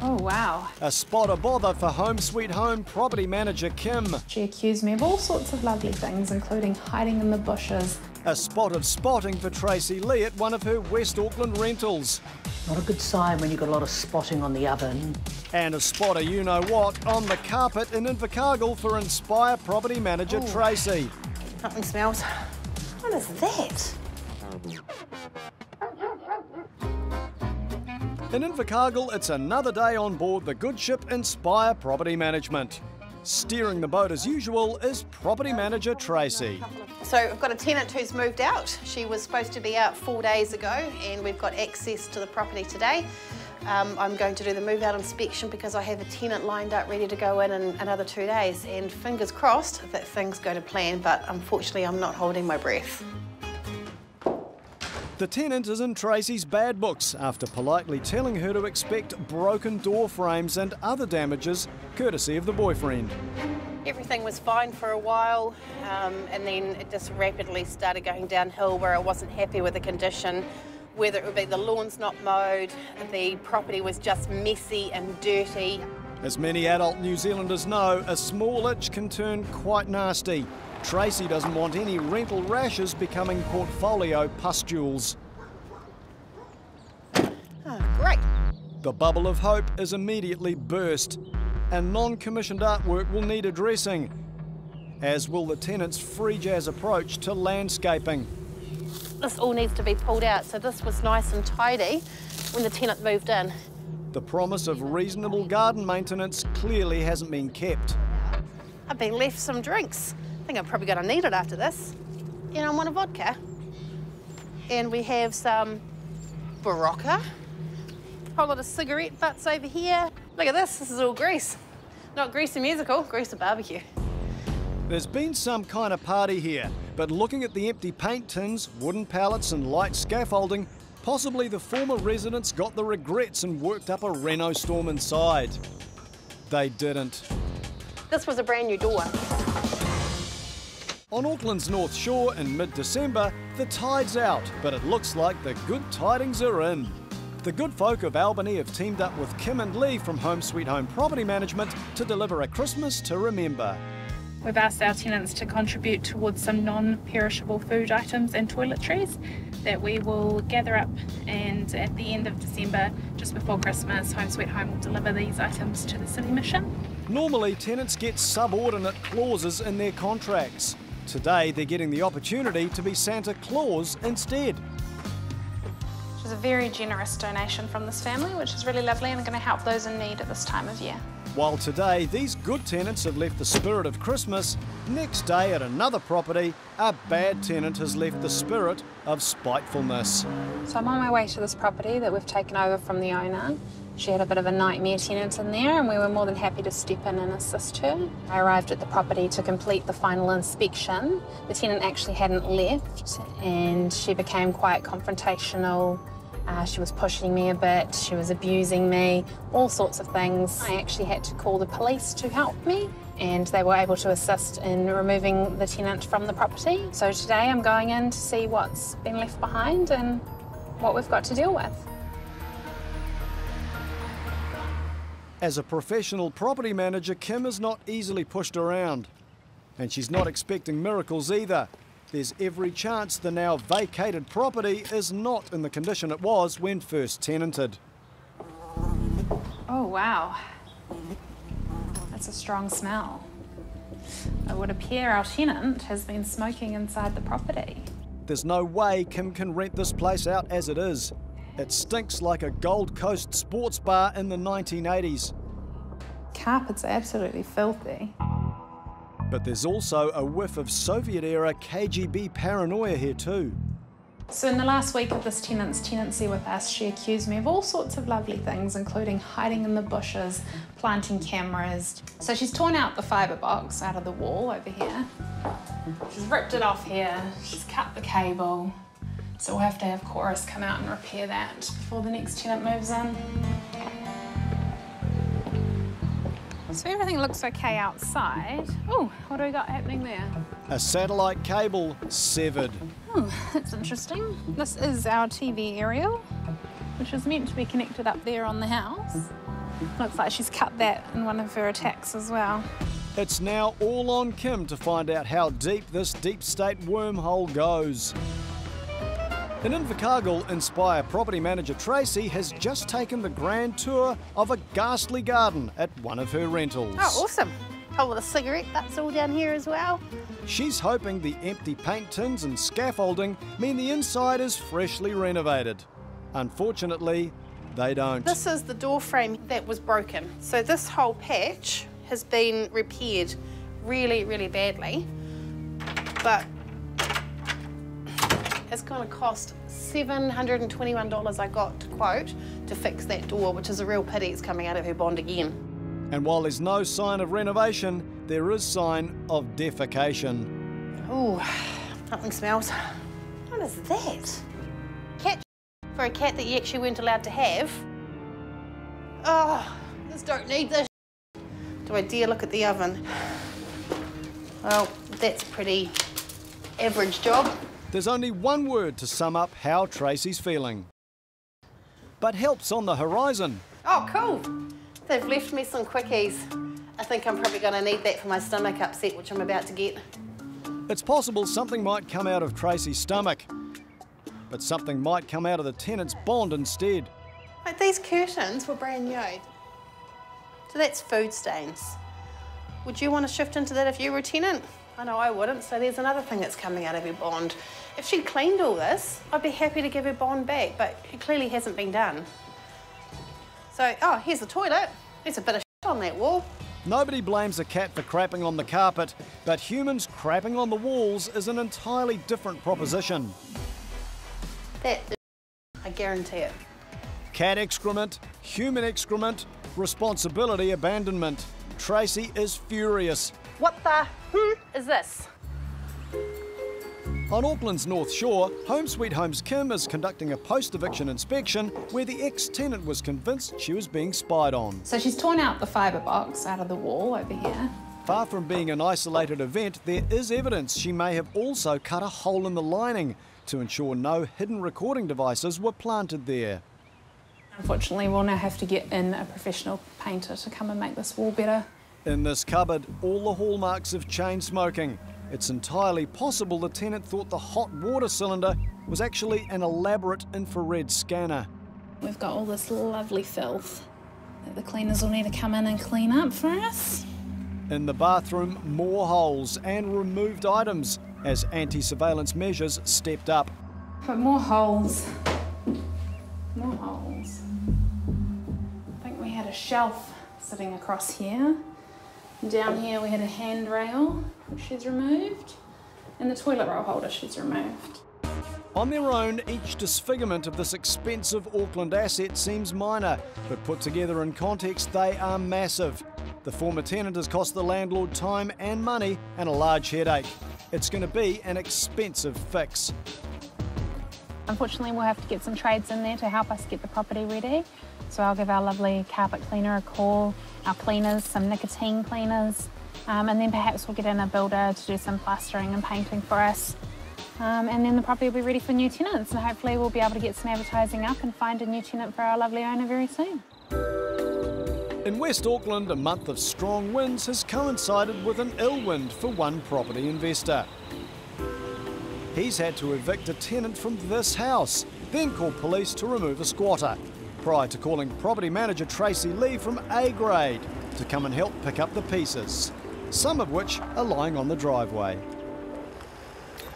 Oh, wow. A spot of bother for Home Sweet Home property manager Kim. She accused me of all sorts of lovely things, including hiding in the bushes. A spot of spotting for Tracy Lee at one of her West Auckland rentals. Not a good sign when you've got a lot of spotting on the oven. And a spot of you-know-what on the carpet in Invercargill for Inspire property manager Tracy. Something smells. What is that? In Invercargill, it's another day on board the good ship Inspire Property Management. Steering the boat as usual is property manager Tracy. So I've got a tenant who's moved out. She was supposed to be out 4 days ago and we've got access to the property today. I'm going to do the move out inspection because I have a tenant lined up ready to go in another 2 days, and fingers crossed that things go to plan, but unfortunately I'm not holding my breath. The tenant is in Tracy's bad books after politely telling her to expect broken door frames and other damages courtesy of the boyfriend. Everything was fine for a while, and then it just rapidly started going downhill where I wasn't happy with the condition, whether it would be the lawn's not mowed, the property was just messy and dirty. As many adult New Zealanders know, a small itch can turn quite nasty. Tracy doesn't want any rental rashes becoming portfolio pustules. Oh, great. The bubble of hope is immediately burst, and non-commissioned artwork will need addressing, as will the tenant's free jazz approach to landscaping. This all needs to be pulled out, so this was nice and tidy when the tenant moved in. The promise of reasonable garden maintenance clearly hasn't been kept. I've been left some drinks. I think I'm probably going to need it after this. And I want a vodka. And we have some Barocca. A whole lot of cigarette butts over here. Look at this, this is all grease. Not grease and musical, grease and barbecue. There's been some kind of party here, but looking at the empty paint tins, wooden pallets and light scaffolding, possibly the former residents got the regrets and worked up a reno storm inside. They didn't. This was a brand new door. On Auckland's North Shore in mid-December, the tide's out, but it looks like the good tidings are in. The good folk of Albany have teamed up with Kim and Lee from Home Sweet Home Property Management to deliver a Christmas to remember. We've asked our tenants to contribute towards some non-perishable food items and toiletries that we will gather up, and at the end of December, just before Christmas, Home Sweet Home will deliver these items to the City Mission. Normally, tenants get subordinate clauses in their contracts. Today, they're getting the opportunity to be Santa Claus instead. Which is a very generous donation from this family, which is really lovely and going to help those in need at this time of year. While today, these good tenants have left the spirit of Christmas, next day at another property, a bad tenant has left the spirit of spitefulness. So I'm on my way to this property that we've taken over from the owner. She had a bit of a nightmare tenant in there, and we were more than happy to step in and assist her. I arrived at the property to complete the final inspection. The tenant actually hadn't left, and she became quite confrontational. She was pushing me a bit, she was abusing me, all sorts of things. I actually had to call the police to help me, and they were able to assist in removing the tenant from the property. So today I'm going in to see what's been left behind and what we've got to deal with. As a professional property manager, Kim is not easily pushed around. And she's not expecting miracles either. There's every chance the now vacated property is not in the condition it was when first tenanted. Oh, wow. That's a strong smell. It would appear our tenant has been smoking inside the property. There's no way Kim can rent this place out as it is. It stinks like a Gold Coast sports bar in the 1980s. Carpet's absolutely filthy. But there's also a whiff of Soviet-era KGB paranoia here too. So in the last week of this tenant's tenancy with us, she accused me of all sorts of lovely things, including hiding in the bushes, planting cameras. So she's torn out the fibre box out of the wall over here. She's ripped it off here. She's cut the cable. So we'll have to have Chorus come out and repair that before the next tenant moves in. So everything looks okay outside. Oh, what do we got happening there? A satellite cable severed. Oh, that's interesting. This is our TV aerial, which is meant to be connected up there on the house. Looks like she's cut that in one of her attacks as well. It's now all on Kim to find out how deep this deep state wormhole goes. In Invercargill, Inspire property manager Tracy has just taken the grand tour of a ghastly garden at one of her rentals. Oh, awesome. Oh, with a cigarette butts all down here as well. She's hoping the empty paint tins and scaffolding mean the inside is freshly renovated. Unfortunately, they don't. This is the door frame that was broken. So this whole patch has been repaired really, really badly. But it's going to cost $721 I got to quote to fix that door, which is a real pity. It's coming out of her bond again. And while there's no sign of renovation, there is sign of defecation. Ooh, something smells. What is that? Cat for a cat that you actually weren't allowed to have. Oh, just don't need this. Do I dare look at the oven? Well, that's a pretty average job. There's only one word to sum up how Tracy's feeling. But help's on the horizon. Oh, cool. They've left me some quickies. I think I'm probably going to need that for my stomach upset, which I'm about to get. It's possible something might come out of Tracy's stomach, but something might come out of the tenant's bond instead. Like, these curtains were brand new. So that's food stains. Would you want to shift into that if you were a tenant? I know I wouldn't, so there's another thing that's coming out of her bond. If she'd cleaned all this, I'd be happy to give her bond back, but it clearly hasn't been done. So, oh, here's the toilet. There's a bit of shit on that wall. Nobody blames a cat for crapping on the carpet, but humans crapping on the walls is an entirely different proposition. That is, I guarantee it. Cat excrement, human excrement, responsibility abandonment. Tracy is furious. What the is this? On Auckland's North Shore, Home Sweet Home's Kim is conducting a post-eviction inspection where the ex-tenant was convinced she was being spied on. So she's torn out the fibre box out of the wall over here. Far from being an isolated event, there is evidence she may have also cut a hole in the lining to ensure no hidden recording devices were planted there. Unfortunately, we'll now have to get in a professional painter to come and make this wall better. In this cupboard, all the hallmarks of chain smoking. It's entirely possible the tenant thought the hot water cylinder was actually an elaborate infrared scanner. We've got all this lovely filth that the cleaners will need to come in and clean up for us. In the bathroom, more holes and removed items as anti-surveillance measures stepped up. But more holes. More holes. I think we had a shelf sitting across here. Down here we had a handrail, which she's removed, and the toilet roll holder she's removed. On their own, each disfigurement of this expensive Auckland asset seems minor, but put together in context, they are massive. The former tenant has cost the landlord time and money and a large headache. It's going to be an expensive fix. Unfortunately, we'll have to get some trades in there to help us get the property ready. So I'll give our lovely carpet cleaner a call, our cleaners, some nicotine cleaners, and then perhaps we'll get in a builder to do some plastering and painting for us. And then the property will be ready for new tenants, and hopefully we'll be able to get some advertising up and find a new tenant for our lovely owner very soon. In West Auckland, a month of strong winds has coincided with an ill wind for one property investor. He's had to evict a tenant from this house, then call police to remove a squatter, prior to calling property manager Tracy Lee from A grade to come and help pick up the pieces, some of which are lying on the driveway.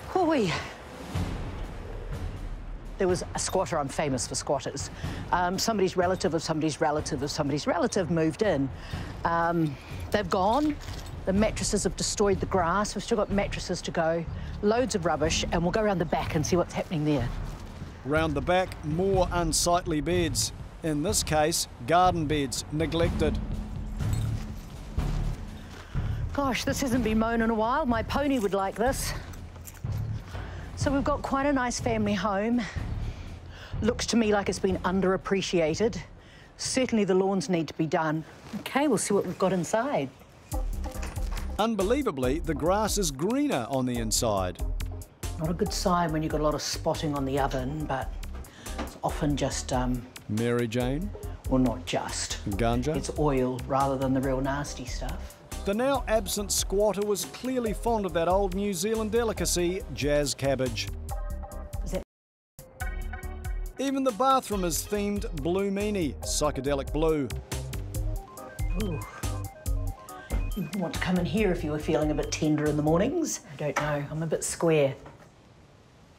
Hooey. There was a squatter. I'm famous for squatters. Somebody's relative of somebody's relative of somebody's relative moved in. They've gone. The mattresses have destroyed the grass. We've still got mattresses to go, loads of rubbish, and we'll go around the back and see what's happening there. Round the back, more unsightly beds. In this case, garden beds, neglected. Gosh, this hasn't been mown in a while. My pony would like this. So we've got quite a nice family home. Looks to me like it's been underappreciated. Certainly the lawns need to be done. Okay, we'll see what we've got inside. Unbelievably, the grass is greener on the inside. Not a good sign when you've got a lot of spotting on the oven, but it's often just... Mary Jane? Well, not just. Ganja? It's oil rather than the real nasty stuff. The now absent squatter was clearly fond of that old New Zealand delicacy, jazz cabbage. Is that... Even the bathroom is themed blue meanie, psychedelic blue. Ooh. You wouldn't want to come in here if you were feeling a bit tender in the mornings. I don't know, I'm a bit square.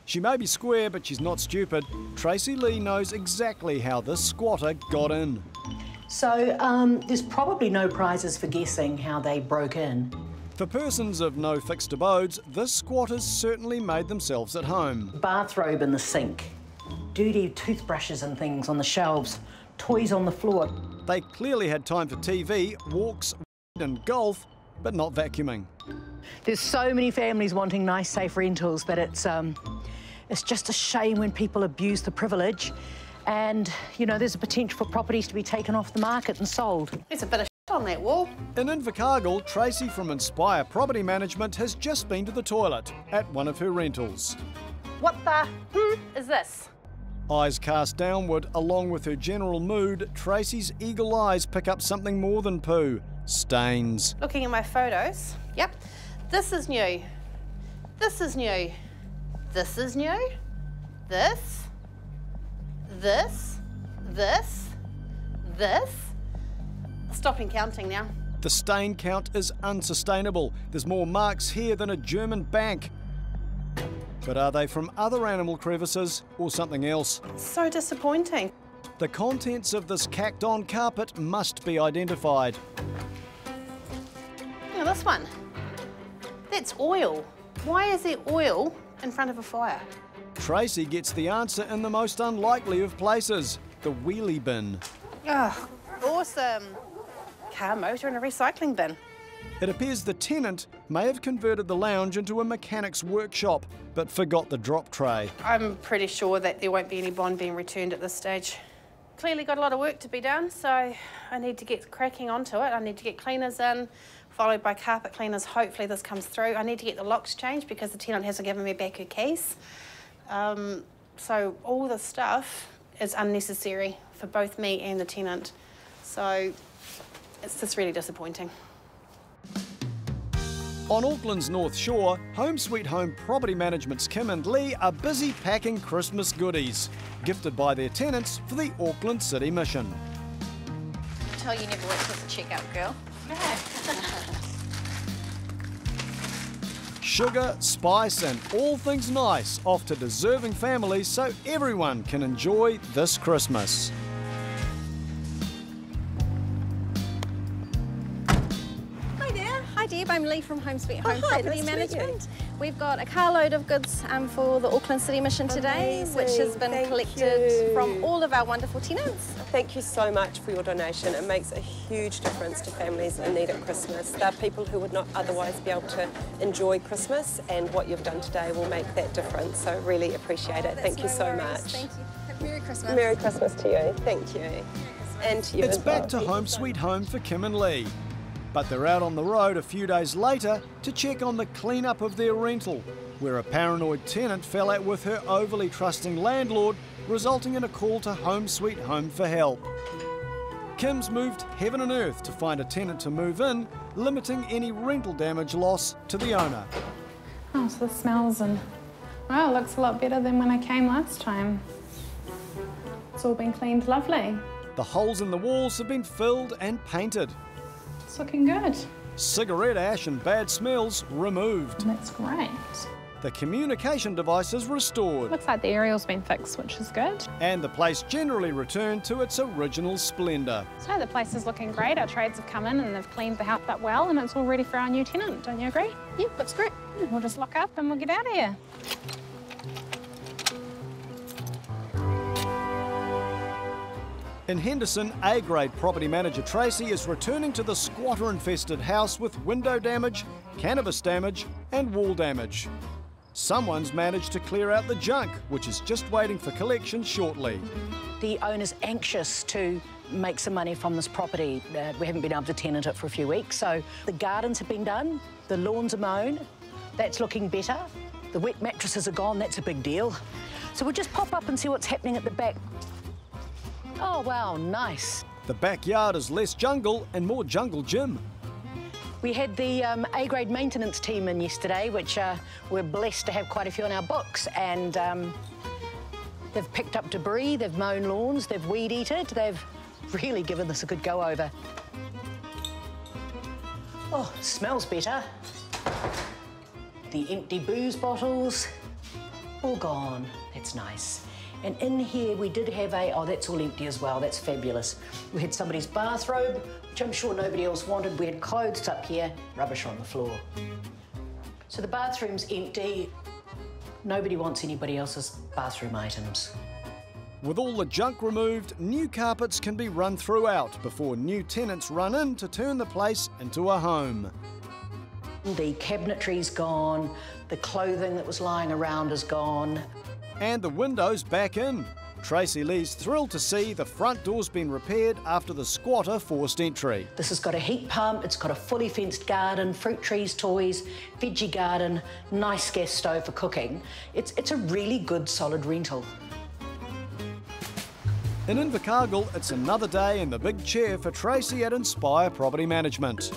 She may be square, but she's not stupid. Tracy Lee knows exactly how this squatter got in. So, there's probably no prizes for guessing how they broke in. For persons of no fixed abodes, this squatters certainly made themselves at home. Bathrobe in the sink, dirty toothbrushes and things on the shelves, toys on the floor. They clearly had time for TV, walks, and golf, but not vacuuming. There's so many families wanting nice, safe rentals that it's just a shame when people abuse the privilege. And, you know, there's a potential for properties to be taken off the market and sold. There's a bit of shit on that wall. In Invercargill, Tracy from Inspire Property Management has just been to the toilet at one of her rentals. What the is this? Eyes cast downward, along with her general mood, Tracy's eagle eyes pick up something more than poo. Stains. Looking at my photos, yep. This is new. This is new. This is new. This. Stopping counting now. The stain count is unsustainable. There's more marks here than a German bank. But are they from other animal crevices or something else? So disappointing. The contents of this cacked-on carpet must be identified. Look at this one. That's oil. Why is there oil in front of a fire? Tracy gets the answer in the most unlikely of places, the wheelie bin. Oh, awesome. Car motor in a recycling bin. It appears the tenant may have converted the lounge into a mechanic's workshop, but forgot the drop tray. I'm pretty sure that there won't be any bond being returned at this stage. Clearly got a lot of work to be done, so I need to get cracking onto it. I need to get cleaners in, followed by carpet cleaners. Hopefully this comes through. I need to get the locks changed because the tenant hasn't given me back her keys. So all this stuff is unnecessary for both me and the tenant. So it's just really disappointing. On Auckland's North Shore, Home Sweet Home Property Management's Kim and Lee are busy packing Christmas goodies, gifted by their tenants for the Auckland City Mission. Tell you never worked as a checkout girl. Sugar, spice and all things nice off to deserving families so everyone can enjoy this Christmas. Hi Deb, I'm Lee from Home Sweet Home Property Management. We've got a carload of goods for the Auckland City Mission today, which has been collected from all of our wonderful tenants. Thank you so much for your donation. It makes a huge difference to families in need at Christmas. There are people who would not otherwise be able to enjoy Christmas, and what you've done today will make that difference. So really appreciate it. Thank you so much. Thank you. Merry Christmas. Merry Christmas to you. Thank you. And to you It's as well. back to Home Sweet Home for Kim and Lee. But they're out on the road a few days later to check on the clean-up of their rental, where a paranoid tenant fell out with her overly trusting landlord, resulting in a call to Home Sweet Home for help. Kim's moved heaven and earth to find a tenant to move in, limiting any rental damage loss to the owner. Oh, so the smells and, well, it looks a lot better than when I came last time. It's all been cleaned lovely. The holes in the walls have been filled and painted. It's looking good. Cigarette ash and bad smells removed. That's great. The communication device is restored. Looks like the aerial's been fixed, which is good. And the place generally returned to its original splendour. So the place is looking great. Our trades have come in and they've cleaned the house up well and it's all ready for our new tenant. Don't you agree? Yeah, looks great. We'll just lock up and we'll get out of here. In Henderson, A-grade property manager Tracy is returning to the squatter-infested house with window damage, cannabis damage and wall damage. Someone's managed to clear out the junk, which is just waiting for collection shortly. The owner's anxious to make some money from this property. We haven't been able to tenant it for a few weeks, so the gardens have been done, the lawns are mown, that's looking better. The wet mattresses are gone, that's a big deal. So we'll just pop up and see what's happening at the back. Oh, wow, nice. The backyard is less jungle and more jungle gym. We had the A-grade maintenance team in yesterday, which we're blessed to have quite a few on our books, and they've picked up debris, they've mown lawns, they've weed-eated, they've really given this a good go-over. Oh, smells better. The empty booze bottles, all gone. That's nice. And in here we did have oh, that's all empty as well. That's fabulous. We had somebody's bathrobe, which I'm sure nobody else wanted. We had clothes up here, rubbish on the floor. So the bathroom's empty. Nobody wants anybody else's bathroom items. With all the junk removed, new carpets can be run throughout before new tenants run in to turn the place into a home. The cabinetry's gone, the clothing that was lying around is gone. And the window's back in. Tracy Lee's thrilled to see the front door's been repaired after the squatter forced entry. This has got a heat pump, it's got a fully fenced garden, fruit trees, toys, veggie garden, nice gas stove for cooking. It's a really good, solid rental. In Invercargill, it's another day in the big chair for Tracy at Inspire Property Management.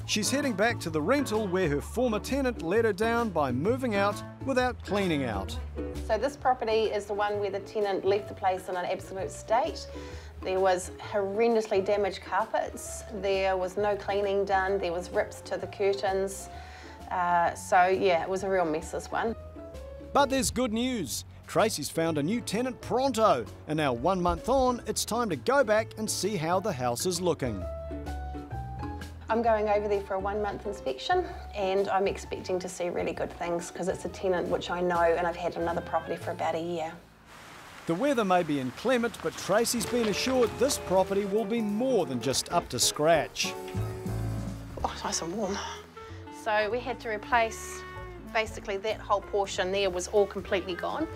She's heading back to the rental where her former tenant let her down by moving out without cleaning out. So this property is the one where the tenant left the place in an absolute state. There was horrendously damaged carpets, there was no cleaning done, there was rips to the curtains. So yeah, it was a real mess, this one. But there's good news. Tracy's found a new tenant pronto, and now 1 month on, it's time to go back and see how the house is looking. I'm going over there for a 1 month inspection, and I'm expecting to see really good things because it's a tenant which I know, and I've had another property for about a year. The weather may be inclement, but Tracy's been assured this property will be more than just up to scratch. Oh, it's nice and warm. So we had to replace, basically that whole portion there was all completely gone.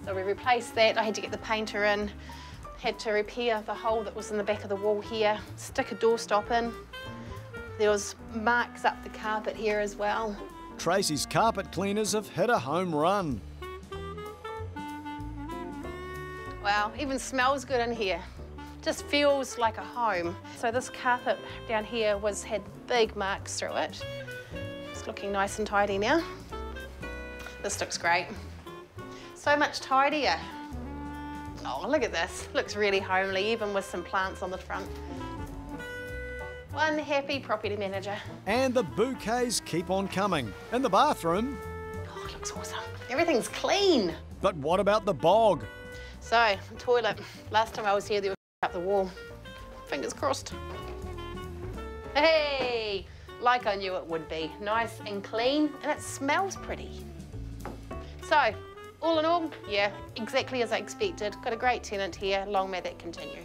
So we replaced that, I had to get the painter in, had to repair the hole that was in the back of the wall here, stick a doorstop in. There was marks up the carpet here as well. Tracy's carpet cleaners have hit a home run. Wow, even smells good in here. Just feels like a home. So this carpet down here had big marks through it. It's looking nice and tidy now. This looks great. So much tidier. Oh, look at this. Looks really homely, even with some plants on the front. One happy property manager. And the bouquets keep on coming. In the bathroom. Oh, it looks awesome. Everything's clean. But what about the bog? So, the toilet. Last time I was here, there was up the wall. Fingers crossed. Hey, like I knew it would be. Nice and clean, and it smells pretty. So, all in all, yeah, exactly as I expected. Got a great tenant here. Long may that continue.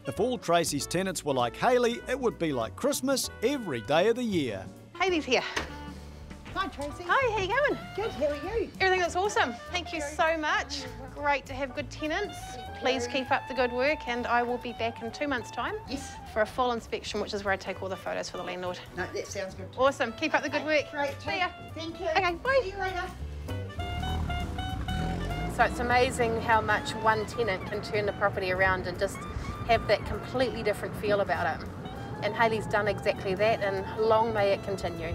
If all Tracy's tenants were like Hayley, it would be like Christmas every day of the year. Hayley's here. Hi, Tracy. Hi, how you going? Good, how are you? Everything looks awesome. Thank you so much. Great to have good tenants. Please keep up the good work, and I will be back in 2 months' time. Yes. For a full inspection, which is where I take all the photos for the landlord. No, that sounds good. Awesome. Keep up the good work. Great. See ya. Thank you. Okay, bye. See you later. So it's amazing how much one tenant can turn the property around and just have that completely different feel about it. And Hayley's done exactly that, and long may it continue.